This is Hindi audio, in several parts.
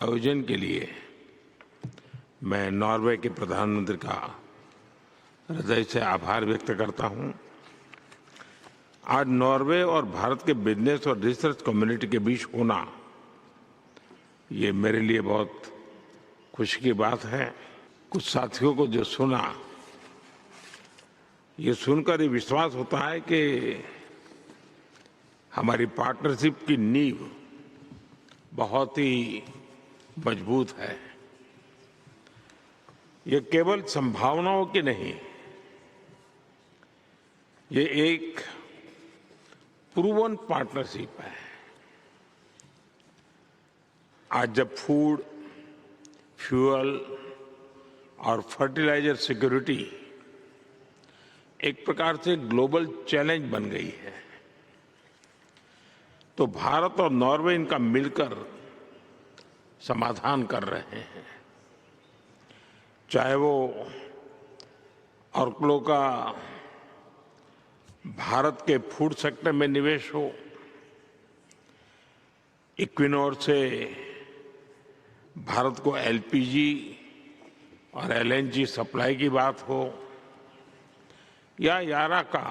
आयोजन के लिए मैं नॉर्वे के प्रधानमंत्री का हृदय से आभार व्यक्त करता हूं। आज नॉर्वे और भारत के बिजनेस और रिसर्च कम्युनिटी के बीच होना ये मेरे लिए बहुत खुशी की बात है। कुछ साथियों को जो सुना, ये सुनकर ये विश्वास होता है कि हमारी पार्टनरशिप की नींव बहुत ही मजबूत है। ये केवल संभावनाओं की नहीं, ये एक प्रूवन पार्टनरशिप है। आज जब फूड, फ्यूल और फर्टिलाइजर सिक्योरिटी एक प्रकार से ग्लोबल चैलेंज बन गई है, तो भारत और नॉर्वे इनका मिलकर समाधान कर रहे हैं। चाहे वो ऑर्कलो का भारत के फूड सेक्टर में निवेश हो, इक्विनोर से भारत को एलपीजी और एलएनजी सप्लाई की बात हो, या यारा का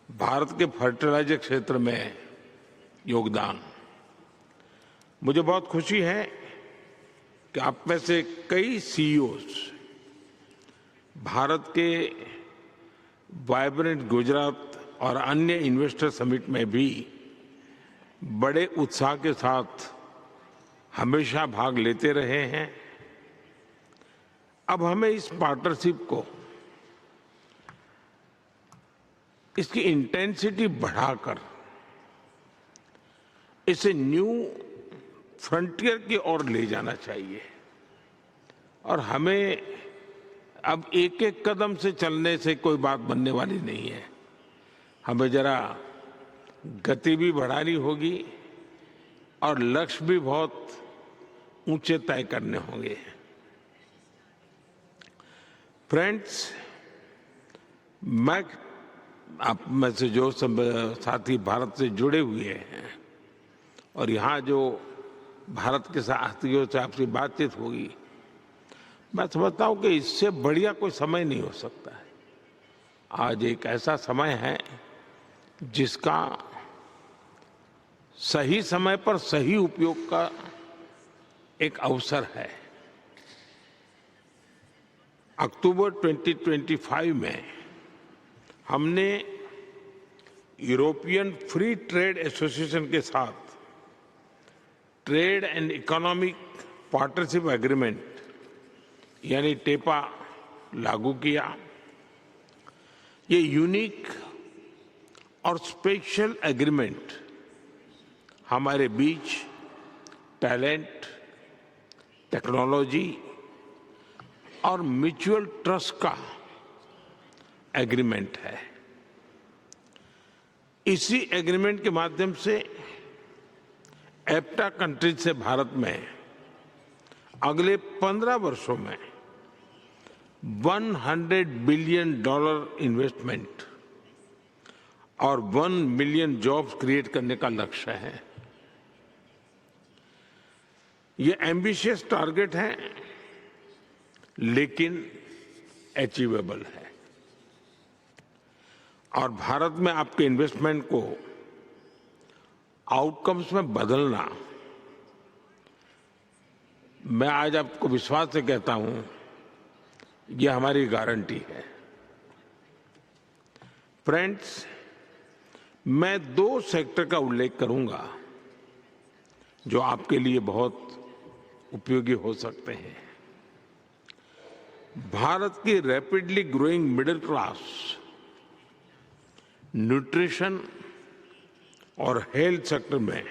भारत के फर्टिलाइजर क्षेत्र में योगदान। मुझे बहुत खुशी है कि आप में से कई सीईओज भारत के वाइब्रेंट गुजरात और अन्य इन्वेस्टर समिट में भी बड़े उत्साह के साथ हमेशा भाग लेते रहे हैं। अब हमें इस पार्टनरशिप को, इसकी इंटेंसिटी बढ़ाकर इसे न्यू फ्रंटियर की ओर ले जाना चाहिए। और हमें अब एक एक कदम से चलने से कोई बात बनने वाली नहीं है। हमें जरा गति भी बढ़ानी होगी और लक्ष्य भी बहुत ऊंचे तय करने होंगे। फ्रेंड्स, मैं आप में से जो सब साथी भारत से जुड़े हुए हैं और यहाँ जो भारत के साथियों से आपकी बातचीत होगी, मैं समझता हूँ कि इससे बढ़िया कोई समय नहीं हो सकता है। आज एक ऐसा समय है जिसका सही समय पर सही उपयोग का एक अवसर है। अक्टूबर 2025 में हमने यूरोपियन फ्री ट्रेड एसोसिएशन के साथ trade and economic partnership agreement यानी टेपा लागू किया। ये यूनिक और स्पेशल एग्रीमेंट हमारे बीच टैलेंट, टेक्नोलॉजी और म्यूचुअल ट्रस्ट का एग्रीमेंट है। इसी एग्रीमेंट के माध्यम से एप्टा कंट्रीज से भारत में अगले 15 वर्षों में $100 बिलियन इन्वेस्टमेंट और 1 मिलियन जॉब्स क्रिएट करने का लक्ष्य है। ये एम्बिशियस टारगेट है, लेकिन अचीवेबल है। और भारत में आपके इन्वेस्टमेंट को आउटकम्स में बदलना, मैं आज आपको विश्वास से कहता हूं, ये हमारी गारंटी है। फ्रेंड्स, मैं 2 सेक्टर का उल्लेख करूंगा जो आपके लिए बहुत उपयोगी हो सकते हैं। भारत की rapidly growing middle class nutrition और हेल्थ सेक्टर में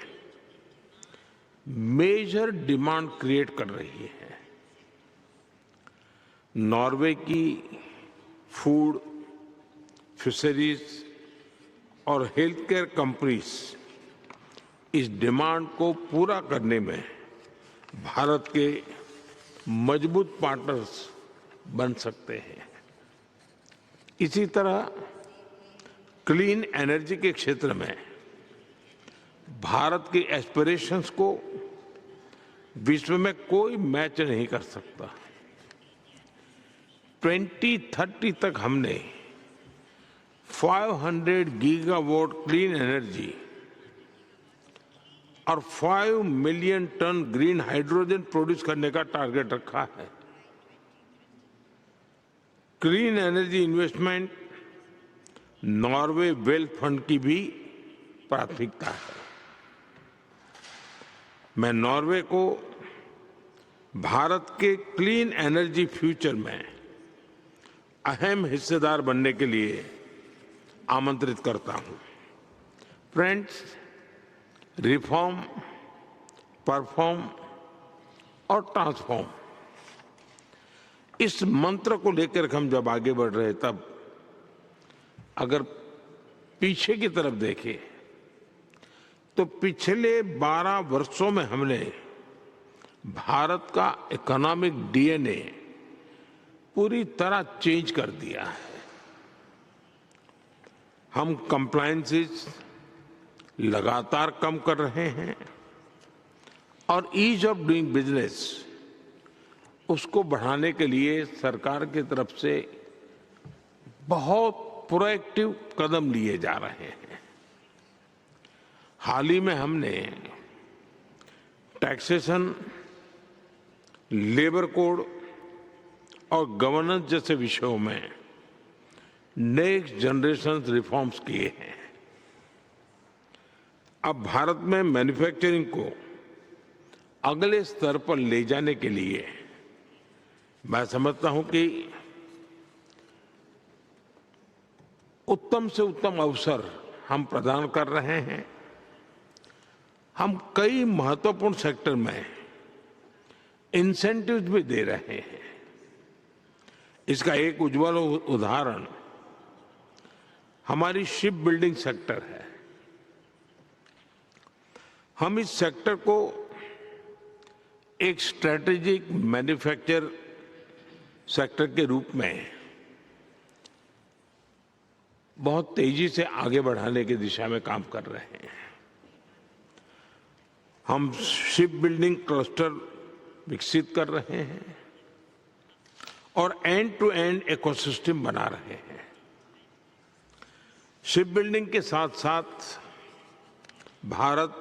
मेजर डिमांड क्रिएट कर रही है। नॉर्वे की फूड, फिशरीज और हेल्थ केयर कंपनीज इस डिमांड को पूरा करने में भारत के मजबूत पार्टनर्स बन सकते हैं। इसी तरह क्लीन एनर्जी के क्षेत्र में भारत की एस्पिरेशंस को विश्व में कोई मैच नहीं कर सकता। 2030 तक हमने 500 गीगावाट क्लीन एनर्जी और 5 million ton green hydrogen produce करने का टारगेट रखा है। Clean energy investment Norway wealth fund की भी प्राथमिकता है। मैं नॉर्वे को भारत के क्लीन एनर्जी फ्यूचर में अहम हिस्सेदार बनने के लिए आमंत्रित करता हूं। फ्रेंड्स, रिफॉर्म, परफॉर्म और ट्रांसफॉर्म, इस मंत्र को लेकर हम जब आगे बढ़ रहे तब अगर पीछे की तरफ देखें तो पिछले 12 वर्षों में हमने भारत का इकोनॉमिक डीएनए पूरी तरह चेंज कर दिया है। हम कंप्लायंसेस लगातार कम कर रहे हैं और ईज ऑफ डूइंग बिजनेस उसको बढ़ाने के लिए सरकार की तरफ से बहुत प्रोएक्टिव कदम लिए जा रहे हैं। हाल ही में हमने टैक्सेशन, लेबर कोड और गवर्नेंस जैसे विषयों में नेक्स्ट जनरेशन रिफॉर्म्स किए हैं। अब भारत में मैन्युफैक्चरिंग को अगले स्तर पर ले जाने के लिए मैं समझता हूं कि उत्तम से उत्तम अवसर हम प्रदान कर रहे हैं। हम कई महत्वपूर्ण सेक्टर में इंसेंटिव्स भी दे रहे हैं। इसका एक उज्जवल उदाहरण हमारी शिप बिल्डिंग सेक्टर है। हम इस सेक्टर को एक स्ट्रेटेजिक मैन्युफैक्चर सेक्टर के रूप में बहुत तेजी से आगे बढ़ाने की दिशा में काम कर रहे हैं। हम शिप बिल्डिंग क्लस्टर विकसित कर रहे हैं और एंड टू एंड इकोसिस्टम बना रहे हैं। शिप बिल्डिंग के साथ साथ भारत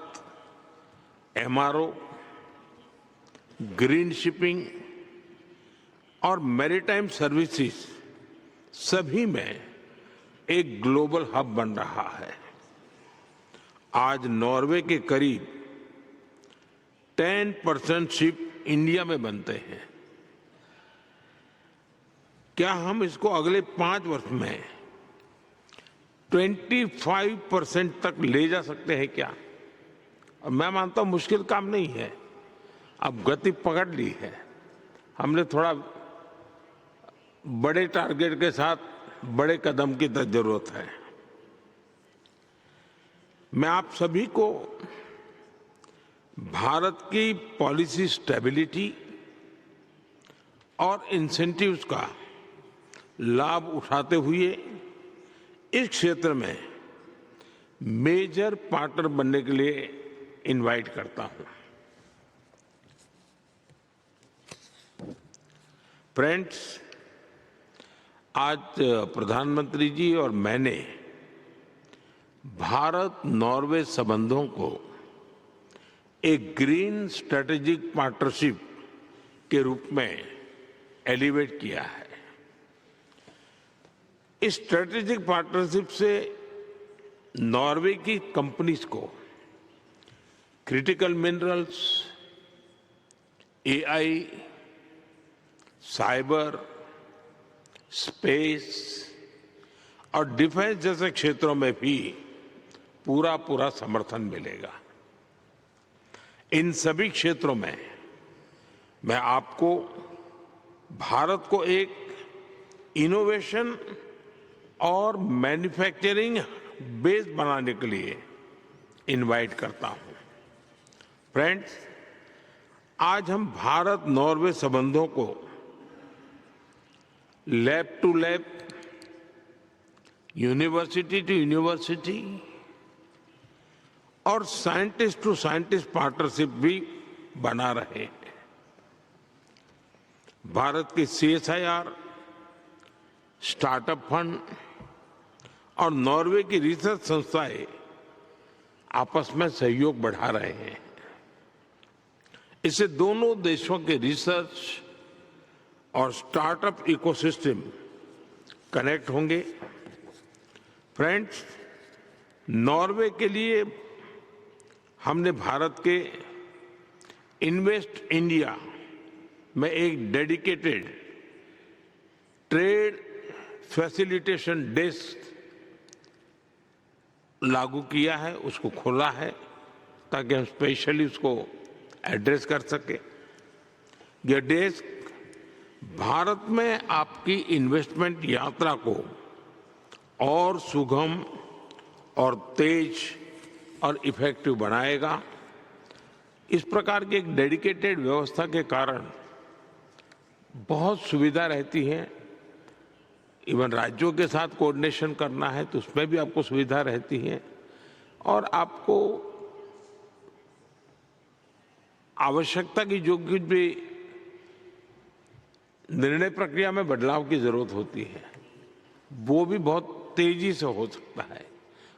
एमआरओ, ग्रीन शिपिंग और मैरीटाइम सर्विसेज सभी में एक ग्लोबल हब बन रहा है। आज नॉर्वे के करीब 10% शिप इंडिया में बनते हैं। क्या हम इसको अगले 5 वर्ष में 25% तक ले जा सकते हैं क्या? और मैं मानता हूं मुश्किल काम नहीं है। अब गति पकड़ ली है हमने। थोड़ा बड़े टारगेट के साथ बड़े कदम की जरूरत है। मैं आप सभी को भारत की पॉलिसी स्टेबिलिटी और इंसेंटिव्स का लाभ उठाते हुए इस क्षेत्र में मेजर पार्टनर बनने के लिए इनवाइट करता हूं। फ्रेंड्स, आज प्रधानमंत्री जी और मैंने भारत नॉर्वे संबंधों को एक ग्रीन स्ट्रेटेजिक पार्टनरशिप के रूप में एलिवेट किया है। इस स्ट्रेटेजिक पार्टनरशिप से नॉर्वे की कंपनीज को critical minerals, AI, cyber, space और डिफेंस जैसे क्षेत्रों में भी पूरा समर्थन मिलेगा। इन सभी क्षेत्रों में मैं आपको भारत को एक इनोवेशन और मैन्युफैक्चरिंग बेस बनाने के लिए इनवाइट करता हूं। फ्रेंड्स, आज हम भारत नॉर्वे संबंधों को lab to lab, university to university और साइंटिस्ट टू साइंटिस्ट पार्टनरशिप भी बना रहे हैं। भारत की सीएसआईआर, स्टार्टअप फंड और नॉर्वे की रिसर्च संस्थाएं आपस में सहयोग बढ़ा रहे हैं। इससे दोनों देशों के रिसर्च और स्टार्टअप इकोसिस्टम कनेक्ट होंगे। फ्रेंड्स, नॉर्वे के लिए हमने भारत के इन्वेस्ट इंडिया में एक डेडिकेटेड ट्रेड फैसिलिटेशन डेस्क लागू किया है, उसको खोला है ताकि हम स्पेशली उसको एड्रेस कर सके। यह डेस्क भारत में आपकी इन्वेस्टमेंट यात्रा को और सुगम और तेज और इफेक्टिव बनाएगा। इस प्रकार की एक डेडिकेटेड व्यवस्था के कारण बहुत सुविधा रहती है। इवन राज्यों के साथ कोऑर्डिनेशन करना है तो उसमें भी आपको सुविधा रहती है और आपको आवश्यकता की जो कुछ भी निर्णय प्रक्रिया में बदलाव की जरूरत होती है वो भी बहुत तेजी से हो सकता है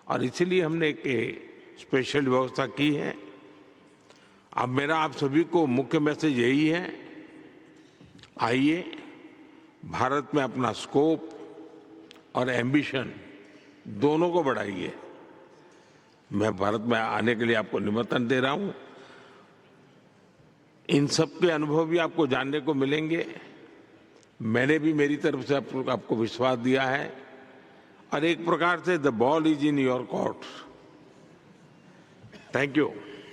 और इसीलिए हमने एक स्पेशल व्यवस्था की है। अब मेरा आप सभी को मुख्य मैसेज यही है, आइए भारत में अपना स्कोप और एम्बिशन दोनों को बढ़ाइए। मैं भारत में आने के लिए आपको निमंत्रण दे रहा हूं। इन सब के अनुभव भी आपको जानने को मिलेंगे। मैंने भी मेरी तरफ से आपको विश्वास दिया है और एक प्रकार से the ball is in your court. Thank you.